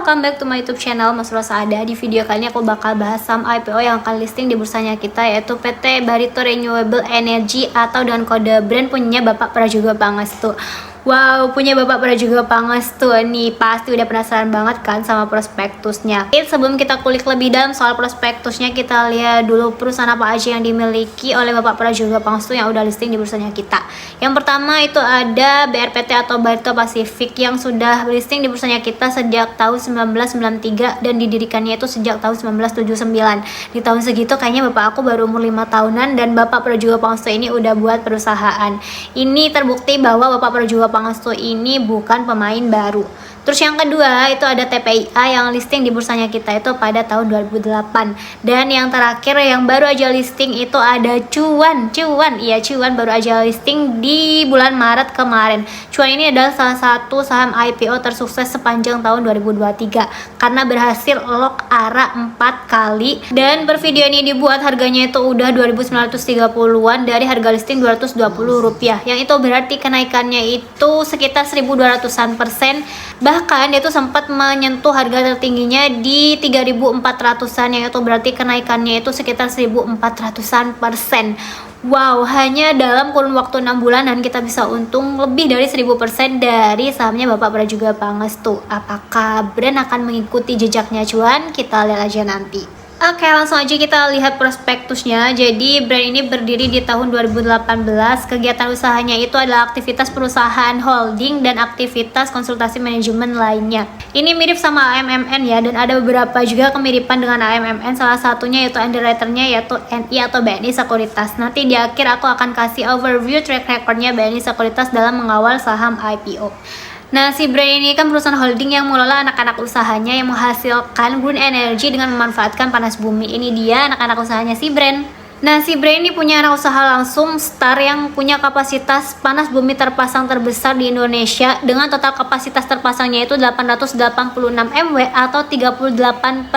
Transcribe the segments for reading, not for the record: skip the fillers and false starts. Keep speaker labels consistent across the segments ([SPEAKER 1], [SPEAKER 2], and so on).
[SPEAKER 1] welcome back to my YouTube channel Mas Rosa Ada. Di video kali ini aku bakal bahas saham IPO yang akan listing di bursanya kita, yaitu PT Barito Renewable Energy atau dengan kode brand punya Bapak Prajogo Pangestu. Wow, punya Bapak Prajogo Pangestu nih, pasti udah penasaran banget kan sama prospektusnya. Sebelum kita kulik lebih dalam soal prospektusnya, kita lihat dulu perusahaan apa aja yang dimiliki oleh Bapak Prajogo Pangestu yang udah listing di bursanya kita. Yang pertama itu ada BRPT atau Barito Pacific yang sudah listing di bursanya kita sejak tahun 1993 dan didirikannya itu sejak tahun 1979. Di tahun segitu kayaknya bapak aku baru umur 5 tahunan dan Bapak Prajogo Pangestu ini udah buat perusahaan. Ini terbukti bahwa Bapak Prajogo Pangestu ini bukan pemain baru. Terus yang kedua itu ada TPIA yang listing di bursanya kita itu pada tahun 2008. Dan yang terakhir yang baru aja listing itu ada Cuan baru aja listing di bulan Maret kemarin. Cuan ini adalah salah satu saham IPO tersukses sepanjang tahun 2023 karena berhasil lock ARA 4 kali, dan per video ini dibuat harganya itu udah 2.930-an dari harga listing Rp220, yang itu berarti kenaikannya itu sekitar 1.200%. Bahkan dia tuh sempat menyentuh harga tertingginya di 3.400-an, yang itu berarti kenaikannya itu sekitar 1.400%. Wow, hanya dalam kurun waktu 6 bulanan kita bisa untung lebih dari 1.000% dari sahamnya Bapak Prajogo Pangestu. Apakah brand akan mengikuti jejaknya Cuan? Kita lihat aja nanti. Oke, langsung aja kita lihat prospektusnya. Jadi brand ini berdiri di tahun 2018. Kegiatan usahanya itu adalah aktivitas perusahaan holding dan aktivitas konsultasi manajemen lainnya. Ini mirip sama AMMN ya, dan ada beberapa juga kemiripan dengan AMMN. Salah satunya yaitu underwriternya yaitu NI atau BNI Sekuritas. Nanti di akhir aku akan kasih overview track recordnya BNI Sekuritas dalam mengawal saham IPO. Nah, si brand ini kan perusahaan holding yang mengelola anak-anak usahanya yang menghasilkan green energy dengan memanfaatkan panas bumi. Ini dia anak-anak usahanya si brand. Nah, si brand ini punya anak usaha langsung Star yang punya kapasitas panas bumi terpasang terbesar di Indonesia dengan total kapasitas terpasangnya itu 886 MW atau 38%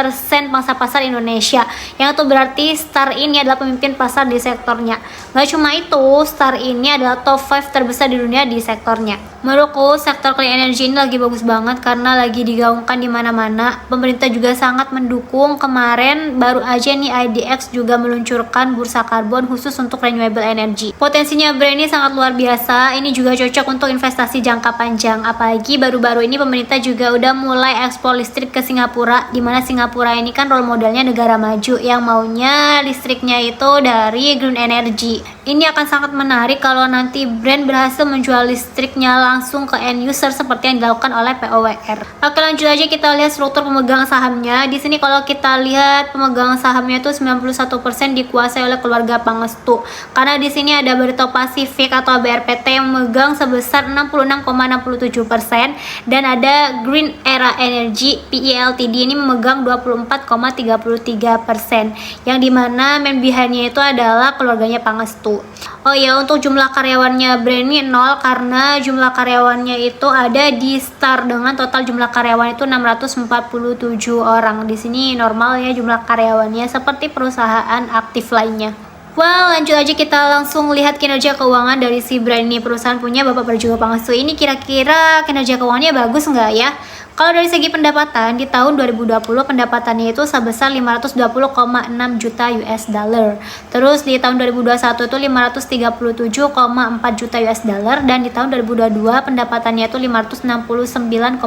[SPEAKER 1] pangsa pasar Indonesia. Yang itu berarti Star ini adalah pemimpin pasar di sektornya. Gak cuma itu, Star ini adalah top 5 terbesar di dunia di sektornya. Menurutku, sektor clean energy ini lagi bagus banget karena lagi digaungkan di mana-mana. Pemerintah juga sangat mendukung. Kemarin baru aja nih IDX juga meluncurkan bursa karbon khusus untuk renewable energy. Potensinya brand ini sangat luar biasa. Ini juga cocok untuk investasi jangka panjang. Apalagi baru-baru ini pemerintah juga udah mulai ekspor listrik ke Singapura, dimana Singapura ini kan role modelnya negara maju yang maunya listriknya itu dari green energy. Ini akan sangat menarik kalau nanti brand berhasil menjual listriknya langsung ke end user seperti yang dilakukan oleh POWR. Oke, lanjut aja kita lihat struktur pemegang sahamnya. Di sini kalau kita lihat pemegang sahamnya itu 91% dikuasai oleh keluarga Pangestu. Karena di sini ada Barito Pacific atau BRPT yang memegang sebesar 66,67% dan ada Green Era Energy PE Ltd ini memegang 24,33%, yang dimana main behind-nya itu adalah keluarganya Pangestu. Oh ya, untuk jumlah karyawannya brand ini 0 karena jumlah karyawannya itu ada di Star dengan total jumlah karyawan itu 647 orang. Di sini normal ya jumlah karyawannya seperti perusahaan aktif lainnya. Well, lanjut aja kita langsung lihat kinerja keuangan dari si brand ini. Perusahaan punya Bapak Prajogo Pangestu ini kira-kira kinerja keuangannya bagus nggak ya? Kalau dari segi pendapatan, di tahun 2020 pendapatannya itu sebesar 520,6 juta US dollar. Terus di tahun 2021 itu 537,4 juta US dollar, dan di tahun 2022 pendapatannya itu 569,8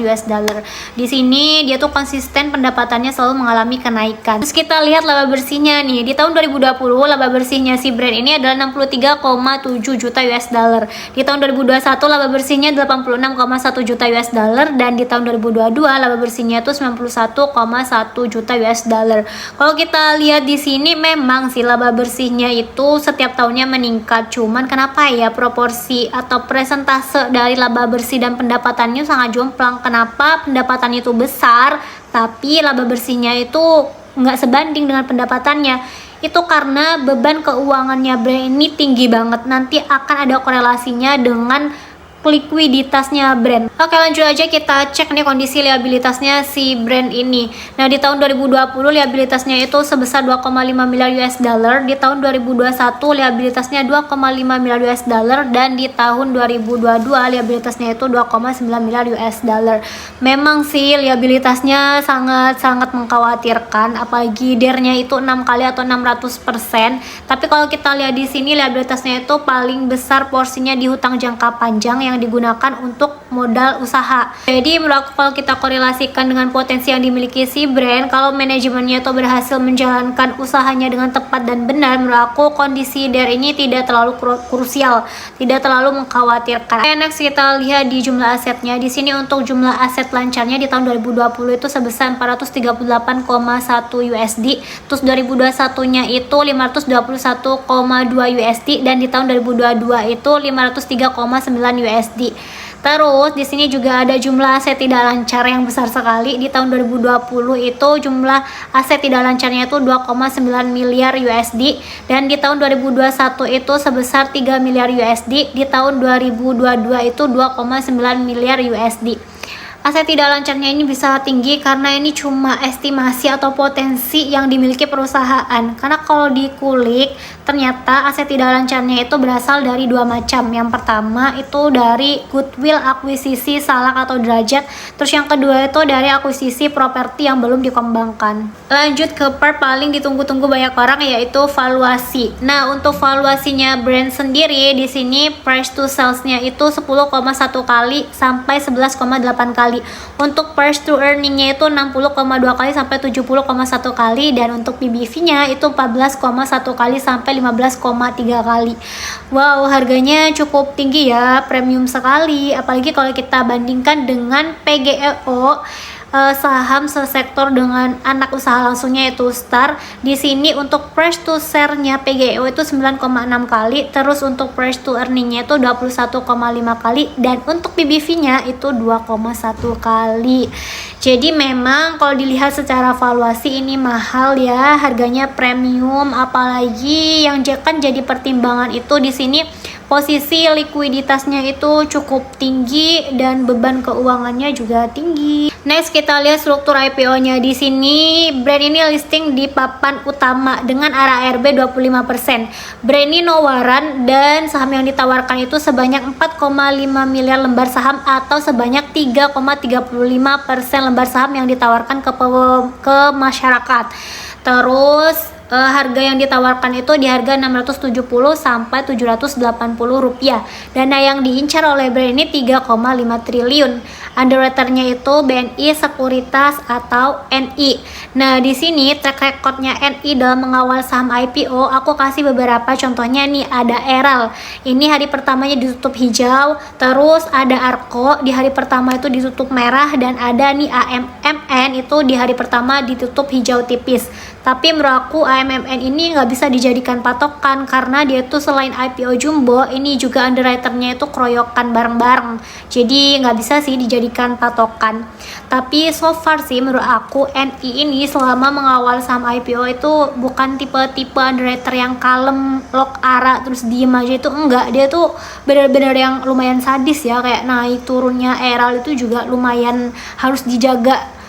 [SPEAKER 1] US dollar. Di sini dia tuh konsisten pendapatannya selalu mengalami kenaikan. Terus kita lihat laba bersihnya nih. Di tahun 2020 laba bersihnya si brand ini adalah 63,7 juta US dollar. Di tahun 2021 laba bersihnya 86,1 juta US dollar, dan di tahun 2022 laba bersihnya itu 91,1 juta US dollar. Kalau kita lihat di sini memang sih laba bersihnya itu setiap tahunnya meningkat. Cuman kenapa ya proporsi atau presentase dari laba bersih dan pendapatannya sangat jomplang? Kenapa pendapatannya itu besar tapi laba bersihnya itu nggak sebanding dengan pendapatannya? Itu karena beban keuangannya brand ini tinggi banget. Nanti akan ada korelasinya dengan likuiditasnya brand. Oke, lanjut aja kita cek nih kondisi liabilitasnya si brand ini. Nah, di tahun 2020 liabilitasnya itu sebesar 2,5 miliar US dollar, di tahun 2021 liabilitasnya 2,5 miliar US dollar, dan di tahun 2022 liabilitasnya itu 2,9 miliar US dollar. Memang sih liabilitasnya sangat mengkhawatirkan, apalagi DER-nya itu 6 kali atau 600%. Tapi kalau kita lihat di sini liabilitasnya itu paling besar porsinya di hutang jangka panjang yang digunakan untuk modal usaha. Jadi menurut aku kalau kita korelasikan dengan potensi yang dimiliki si brand, kalau manajemennya itu berhasil menjalankan usahanya dengan tepat dan benar, menurut aku kondisi DER ini tidak terlalu krusial, tidak terlalu mengkhawatirkan. Next kita lihat di jumlah asetnya. Di sini untuk jumlah aset lancarnya di tahun 2020 itu sebesar 438,1 USD, terus 2021-nya itu 521,2 USD, dan di tahun 2022 itu 503,9 USD. Terus di sini juga ada jumlah aset tidak lancar yang besar sekali. Di tahun 2020 itu jumlah aset tidak lancarnya itu 2,9 miliar USD, dan di tahun 2021 itu sebesar 3 miliar USD, di tahun 2022 itu 2,9 miliar USD. Aset tidak lancarnya ini bisa tinggi karena ini cuma estimasi atau potensi yang dimiliki perusahaan. Karena kalau dikulik, ternyata aset tidak lancarnya itu berasal dari dua macam. Yang pertama itu dari goodwill akuisisi salak atau derajat. Terus yang kedua itu dari akuisisi properti yang belum dikembangkan. Lanjut ke part paling ditunggu-tunggu banyak orang, yaitu valuasi. Nah, untuk valuasinya brand sendiri di sini price to sales-nya itu 10,1 kali sampai 11,8 kali. Untuk price to earning-nya itu 60,2 kali sampai 70,1 kali, dan untuk PBV-nya itu 14,1 kali sampai 15,3 kali. Wow, harganya cukup tinggi ya, premium sekali. Apalagi kalau kita bandingkan dengan PGEO, saham sesektor dengan anak usaha langsungnya yaitu Star. Di sini untuk price to share-nya PGEO itu 9,6 kali, terus untuk price to earning-nya itu 21,5 kali, dan untuk PBV-nya itu 2,1 kali. Jadi memang kalau dilihat secara valuasi ini mahal ya, harganya premium. Apalagi yang kan jadi pertimbangan itu di sini posisi likuiditasnya itu cukup tinggi dan beban keuangannya juga tinggi. Next kita lihat struktur IPO-nya. Di sini brand ini listing di papan utama dengan ARB 25%. Brand ini no warrant dan saham yang ditawarkan itu sebanyak 4,5 miliar lembar saham atau sebanyak 3,35% lembar saham yang ditawarkan ke masyarakat. Terus harga yang ditawarkan itu di harga 670 sampai 780 rupiah. Dana yang diincar oleh brand ini 3,5 triliun. Underwriter-nya itu BNI Sekuritas atau NI. Nah, di sini track record-nya NI dalam mengawal saham IPO, aku kasih beberapa contohnya nih. Ada Eral. Ini hari pertamanya ditutup hijau, terus ada Arko di hari pertama itu ditutup merah, dan ada nih AMMN itu di hari pertama ditutup hijau tipis. Tapi menurut aku AMMN ini nggak bisa dijadikan patokan karena dia tuh selain IPO jumbo, ini juga underwriter-nya itu keroyokan bareng-bareng. Jadi nggak bisa sih dijadikan patokan. Tapi so far sih menurut aku NI ini selama mengawal saham IPO itu bukan tipe-tipe underwriter yang kalem, lock ara terus diem aja, itu enggak. Dia tuh benar-benar yang lumayan sadis ya, kayak naik turunnya Eral itu juga lumayan harus dijaga.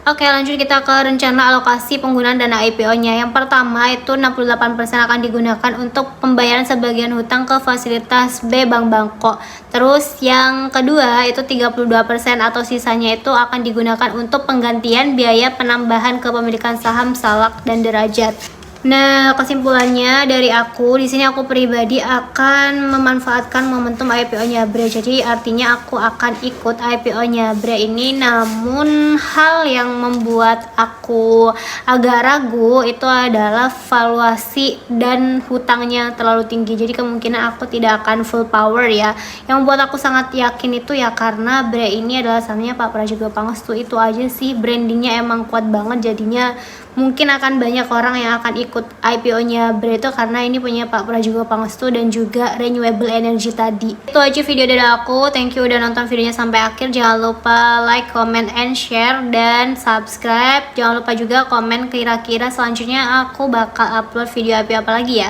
[SPEAKER 1] Oke, lanjut kita ke rencana alokasi penggunaan dana IPO-nya. Yang pertama itu 68% akan digunakan untuk pembayaran sebagian hutang ke fasilitas B Bank Bangkok. Terus yang kedua itu 32% atau sisanya itu akan digunakan untuk penggantian biaya penambahan kepemilikan saham Salak dan Derajat. Nah, kesimpulannya dari aku, di sini aku pribadi akan memanfaatkan momentum IPO-nya Bre. Jadi artinya aku akan ikut IPO-nya Bre ini. Namun hal yang membuat aku agak ragu itu adalah valuasi dan hutangnya terlalu tinggi. Jadi kemungkinan aku tidak akan full power ya. Yang membuat aku sangat yakin itu ya karena Bre ini adalah sahamnya Pak Prajogo Pangestu. Itu aja sih, brandingnya emang kuat banget, jadinya mungkin akan banyak orang yang akan ikut IPO-nya Bre itu karena ini punya Pak Prajogo Pangestu dan juga renewable energy tadi. Itu aja video dari aku. Thank you udah nonton videonya sampai akhir. Jangan lupa like, comment, and share dan subscribe. Jangan lupa juga komen kira-kira selanjutnya aku bakal upload video IPO apa lagi ya.